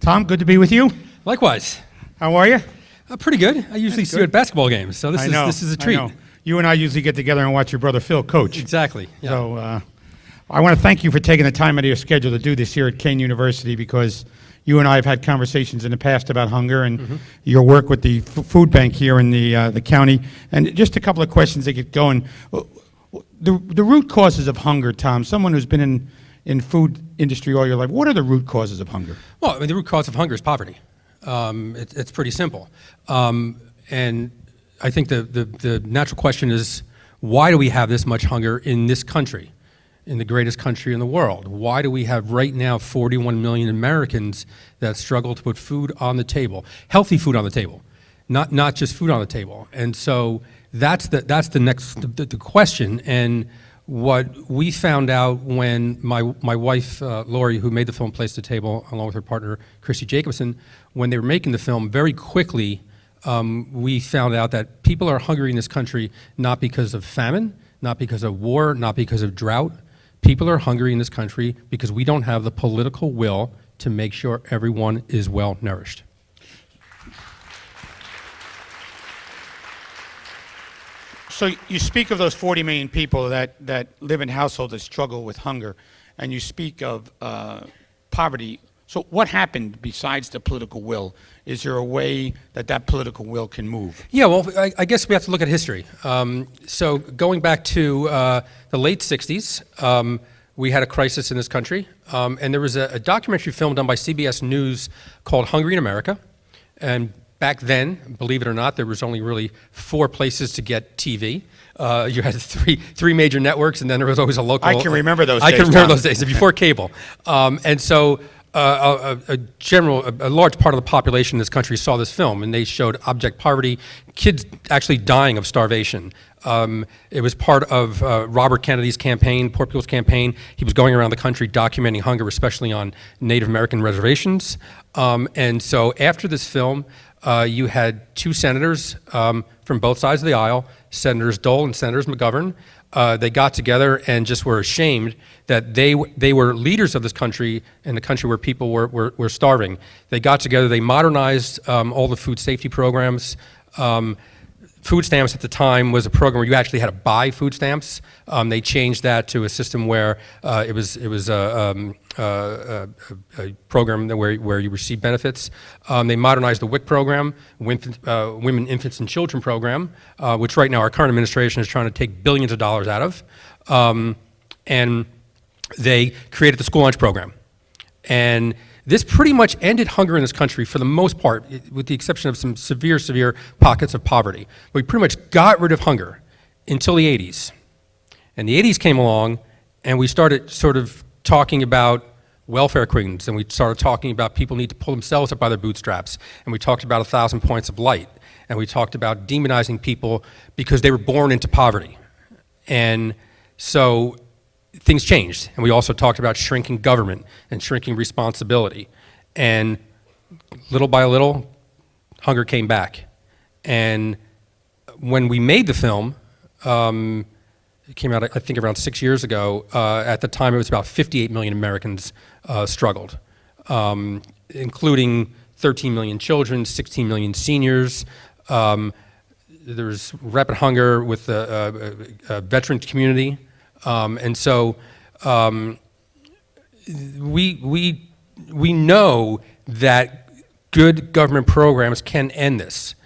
Tom, good to be with you. Likewise. How are you? Pretty good. I usually see you at basketball games, so this is a treat. I know. You and I usually get together and watch your brother Phil coach. Exactly. Yeah. So I want to thank you for taking the time out of your schedule to do this here at Kean University, because you and I have had conversations in the past about hunger and your work with the food bank here in the county. And just a couple of questions to get going. The root causes of hunger, Tom, someone who's been in food industry all your life, what are the root causes of hunger? Well, I mean, the root cause of hunger is poverty. It's pretty simple. And I think the natural question is, why do we have this much hunger in this country, in the greatest country in the world? Why do we have right now 41 million Americans that struggle to put food on the table, healthy food on the table, not just food on the table? And so that's the next question. And what we found out when my wife, Lori, who made the film, Place the Table, along with her partner, Christy Jacobson, when they were making the film, very quickly we found out that people are hungry in this country not because of famine, not because of war, not because of drought. People are hungry in this country because we don't have the political will to make sure everyone is well nourished. So you speak of those 40 million people that live in households that struggle with hunger, and you speak of poverty. So what happened besides the political will? Is there a way that political will can move? Yeah, well, I guess we have to look at history. So going back to the late 60s, we had a crisis in this country, and there was a documentary film done by CBS News called Hungry in America. And back then, believe it or not, there was only really 4 places to get TV. You had three major networks, and then there was always a local. I can remember those days. I can remember those days, before cable. And so a large part of the population in this country saw this film, and they showed abject poverty, kids actually dying of starvation. It was part of Robert Kennedy's campaign, Poor People's Campaign. He was going around the country documenting hunger, especially on Native American reservations. And so after this film, you had 2 senators from both sides of the aisle, Senators Dole and Senators McGovern. They got together and just were ashamed that they were leaders of this country, in a country where people were starving. They got together, they modernized all the food safety programs. Food stamps at the time was a program where you actually had to buy food stamps. They changed that to a system where it was a program where you receive benefits. They modernized the WIC program, Women, Infants, and Children program, which right now our current administration is trying to take billions of dollars out of. And they created the school lunch program. And this pretty much ended hunger in this country for the most part, with the exception of some severe pockets of poverty. We pretty much got rid of hunger until the 80s. And the 80s came along, and we started sort of talking about welfare queens, and we started talking about people need to pull themselves up by their bootstraps, and we talked about 1,000 points of light, and we talked about demonizing people because they were born into poverty. And so things changed, and we also talked about shrinking government and shrinking responsibility. And little by little, hunger came back. And when we made the film, it came out, I think, around 6 years ago. At the time, it was about 58 million Americans struggled, including 13 million children, 16 million seniors. There's rapid hunger with the veteran community. And so we know that good government programs can end this,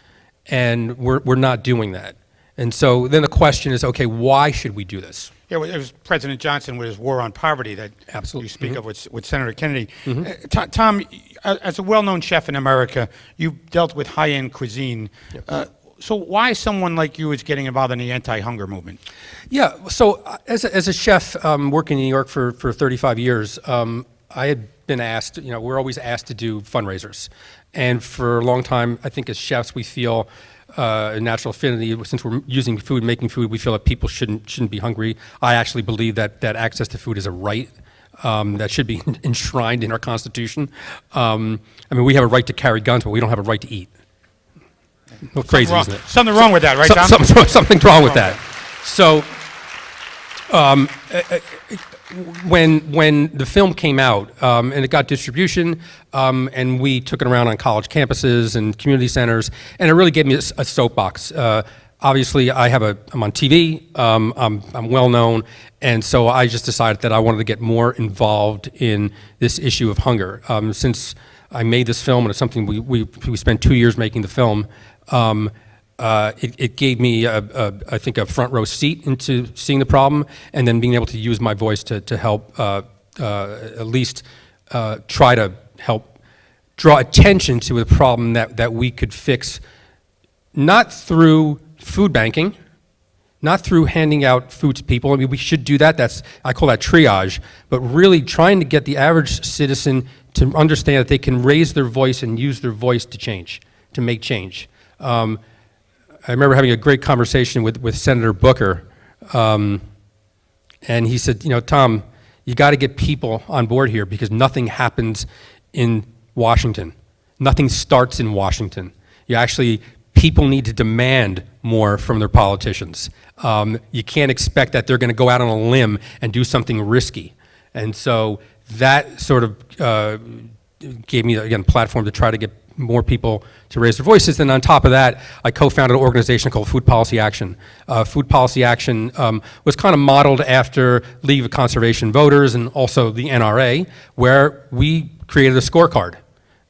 and we're not doing that. And so then the question is, okay, why should we do this? Yeah, well, it was President Johnson with his war on poverty that Absolutely. You speak of with Senator Kennedy. Tom, as a well-known chef in America, you've dealt with high-end cuisine. Yep. So why someone like you is getting involved in the anti-hunger movement? Yeah, so as a chef working in New York for 35 years, I had been asked, we're always asked to do fundraisers. And for a long time, I think as chefs, we feel a natural affinity. Since we're using food, making food, we feel that people shouldn't be hungry. I actually believe that access to food is a right that should be enshrined in our Constitution. I mean, we have a right to carry guns, but we don't have a right to eat. Well, crazy, isn't it? Something wrong with that, right, Tom? Something's wrong with that. So when the film came out and it got distribution, and we took it around on college campuses and community centers, and it really gave me a soapbox. Obviously, I'm on TV, I'm well known, and so I just decided that I wanted to get more involved in this issue of hunger. Since I made this film, and it's something we spent 2 years making the film, it gave me, I think, a front row seat into seeing the problem, and then being able to use my voice to help at least try to help draw attention to a problem that we could fix, not through food banking, not through handing out food to people. I mean, we should do that. I call that triage, but really trying to get the average citizen to understand that they can raise their voice and use their voice to change, to make change. I remember having a great conversation with Senator Booker, and he said, Tom, you got to get people on board here because nothing happens in Washington. Nothing starts in Washington. People need to demand more from their politicians. You can't expect that they're going to go out on a limb and do something risky. And so that sort of gave me, again, a platform to try to get more people to raise their voices. And on top of that, I co-founded an organization called Food Policy Action. Food Policy Action was kind of modeled after League of Conservation Voters and also the NRA, where we created a scorecard.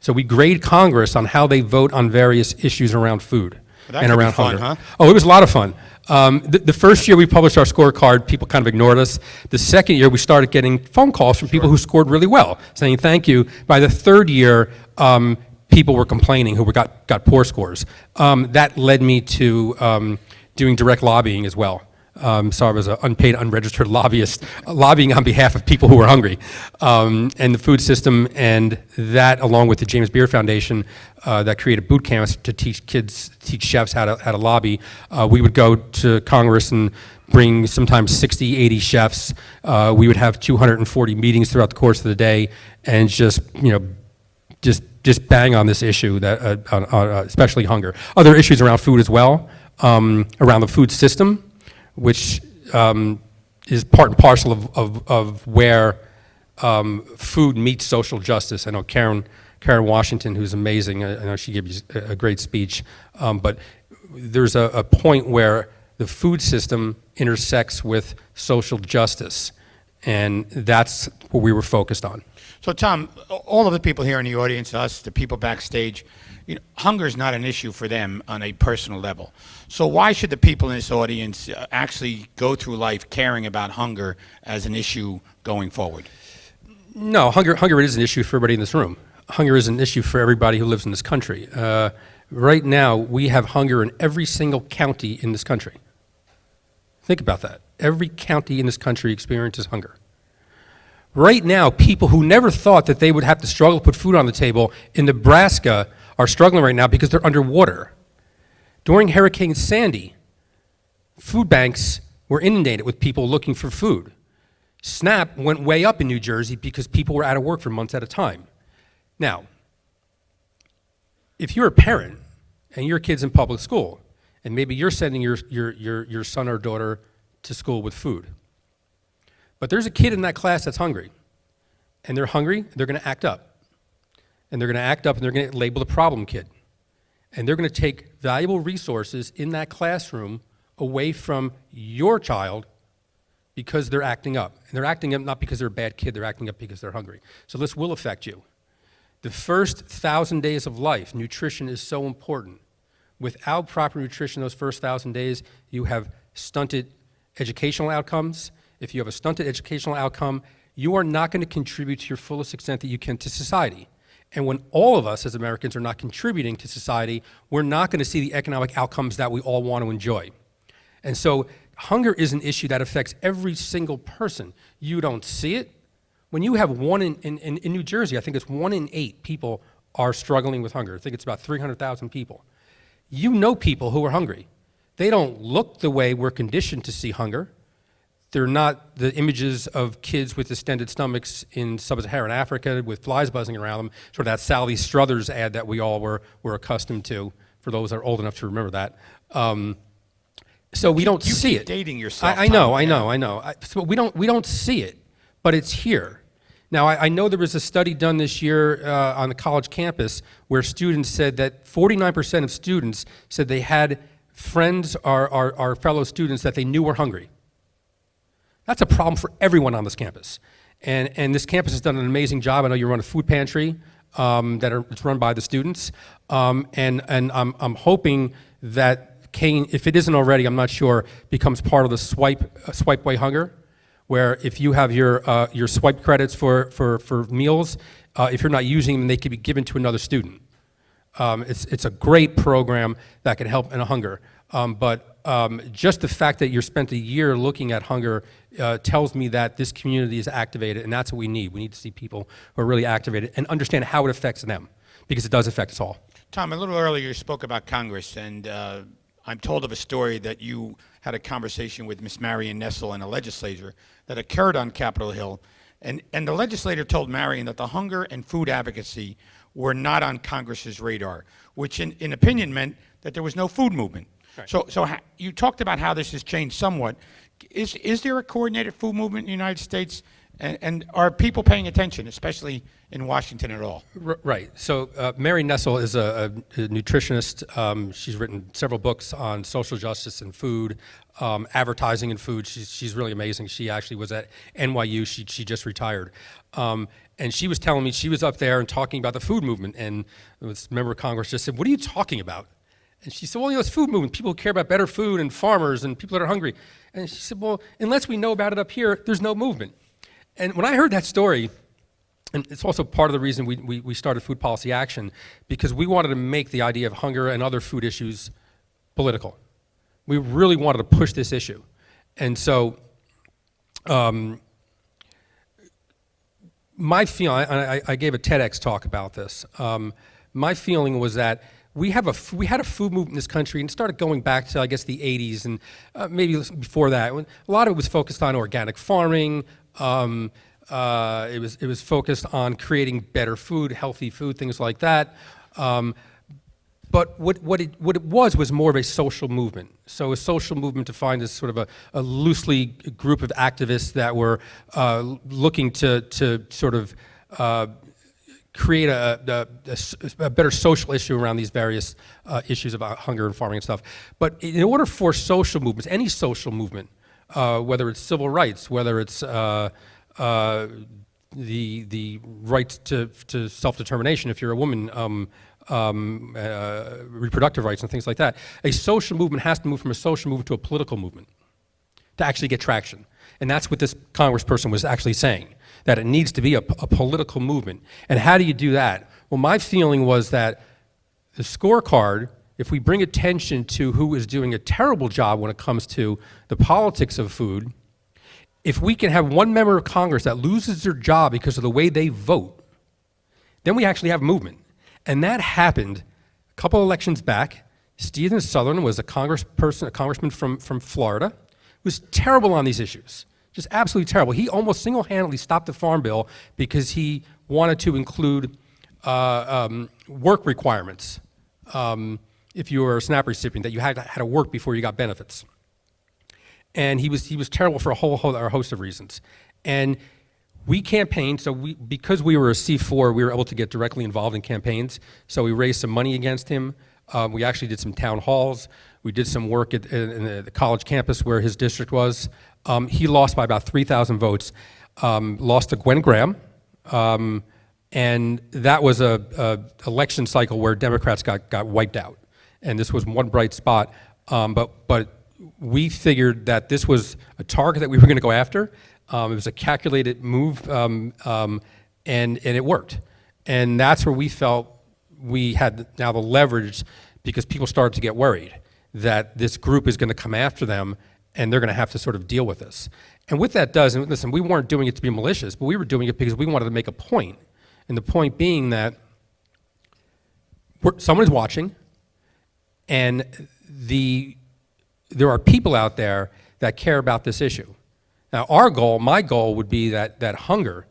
So we grade Congress on how they vote on various issues around food and around hunger. Huh? Oh, it was a lot of fun. The first year we published our scorecard, people kind of ignored us. The second year we started getting phone calls from people who scored really well, saying thank you. By the third year, people were complaining who got poor scores. That led me to doing direct lobbying as well. So I was an unpaid, unregistered lobbyist, lobbying on behalf of people who were hungry, and the food system, and that, along with the James Beard Foundation, that created boot camps to teach chefs how to lobby. We would go to Congress and bring sometimes 60, 80 chefs. We would have 240 meetings throughout the course of the day, and just bang on this issue that, especially hunger. Other issues around food as well, around the food system, which is part and parcel of where food meets social justice. I know Karen Washington, who's amazing, I know she gave you a great speech, but there's a point where the food system intersects with social justice, and that's what we were focused on. So, Tom, all of the people here in the audience, us, the people backstage, hunger is not an issue for them on a personal level. So why should the people in this audience actually go through life caring about hunger as an issue going forward? No, hunger is an issue for everybody in this room. Hunger is an issue for everybody who lives in this country. Right now, we have hunger in every single county in this country. Think about that. Every county in this country experiences hunger. Right now, people who never thought that they would have to struggle to put food on the table in Nebraska are struggling right now because they're underwater. During Hurricane Sandy, food banks were inundated with people looking for food. SNAP went way up in New Jersey because people were out of work for months at a time. Now, if you're a parent and your kid's in public school, and maybe you're sending your son or daughter to school with food, but there's a kid in that class that's hungry, and they're hungry, they're going to act up. And they're going to act up, and they're going to label the problem kid. And they're going to take valuable resources in that classroom away from your child because they're acting up. And they're acting up not because they're a bad kid, they're acting up because they're hungry. So this will affect you. The first 1,000 days of life, nutrition is so important. Without proper nutrition those first 1,000 days, you have stunted educational outcomes. If you have a stunted educational outcome, you are not going to contribute to your fullest extent that you can to society. And when all of us as Americans are not contributing to society, we're not going to see the economic outcomes that we all want to enjoy. And so hunger is an issue that affects every single person. You don't see it. When you have one in New Jersey, I think it's 1 in 8 people are struggling with hunger. I think it's about 300,000 people. You know people who are hungry. They don't look the way we're conditioned to see hunger. They're not the images of kids with distended stomachs in sub-Saharan Africa with flies buzzing around them, sort of that Sally Struthers ad that we all were accustomed to, for those that are old enough to remember that. So we don't see it. Dating yourself. I know. So we don't see it. but it's here. Now, I know there was a study done this year on the college campus where students said that 49% of students said they had friends or fellow students that they knew were hungry. That's a problem for everyone on this campus. And this campus has done an amazing job. I know you run a food pantry it's run by the students. And I'm hoping that Kean, if it isn't already, I'm not sure, becomes part of the swipe way hunger, where if you have your swipe credits for meals, if you're not using them, they can be given to another student. It's a great program that can help in a hunger. But just the fact that you're spent a year looking at hunger tells me that this community is activated, and that's what we need. We need to see people who are really activated and understand how it affects them, because it does affect us all. Tom, a little earlier you spoke about Congress, and I'm told of a story that you had a conversation with Miss Marion Nessel and a legislator that occurred on Capitol Hill, and the legislator told Marion that the hunger and food advocacy were not on Congress's radar, which in opinion meant that there was no food movement. Right. So you talked about how this has changed somewhat. Is there a coordinated food movement in the United States, and are people paying attention, especially in Washington at all? Right. So Mary Nessel is a nutritionist. She's written several books on social justice and food, advertising and food. She's really amazing. She actually was at NYU. She just retired. And she was telling me she was up there and talking about the food movement. And this member of Congress just said, "What are you talking about?" And she said, "Well, it's food movement. People care about better food and farmers and people that are hungry." And she said, "Well, unless we know about it up here, there's no movement." And when I heard that story, and it's also part of the reason we started Food Policy Action, because we wanted to make the idea of hunger and other food issues political. We really wanted to push this issue. And so my feeling, I gave a TEDx talk about this. My feeling was that we had a food movement in this country, and it started going back to, I guess, the 80s, and maybe before that. A lot of it was focused on organic farming. It was focused on creating better food, healthy food, things like that. But what it was more of a social movement. So a social movement defined as sort of a loosely group of activists that were looking to sort of create a better social issue around these various issues about hunger and farming and stuff. But in order for social movements, any social movement, whether it's civil rights, whether it's the right to self-determination if you're a woman, reproductive rights and things like that, a social movement has to move from a social movement to a political movement to actually get traction. And that's what this congressperson was actually saying, that it needs to be a political movement. And how do you do that? Well, my feeling was that the scorecard, if we bring attention to who is doing a terrible job when it comes to the politics of food, if we can have one member of Congress that loses their job because of the way they vote, then we actually have movement. And that happened a couple elections back. Stephen Sutherland was a congressman from Florida, was terrible on these issues, just absolutely terrible. He almost single-handedly stopped the Farm Bill because he wanted to include work requirements if you were a SNAP recipient, that you had to work before you got benefits. And he was terrible for a host of reasons. And we campaigned, so because we were a C4, we were able to get directly involved in campaigns. So we raised some money against him. We actually did some town halls. We did some work in the college campus where his district was. He lost by about 3,000 votes, lost to Gwen Graham. And that was a election cycle where Democrats got wiped out. And this was one bright spot. But we figured that this was a target that we were going to go after. It was a calculated move, and it worked. And that's where we felt we had now the leverage, because people started to get worried that this group is going to come after them and they're going to have to sort of deal with this. And what that does, and listen, we weren't doing it to be malicious, but we were doing it because we wanted to make a point. And the point being that someone is watching, and there are people out there that care about this issue. Now, my goal would be that hunger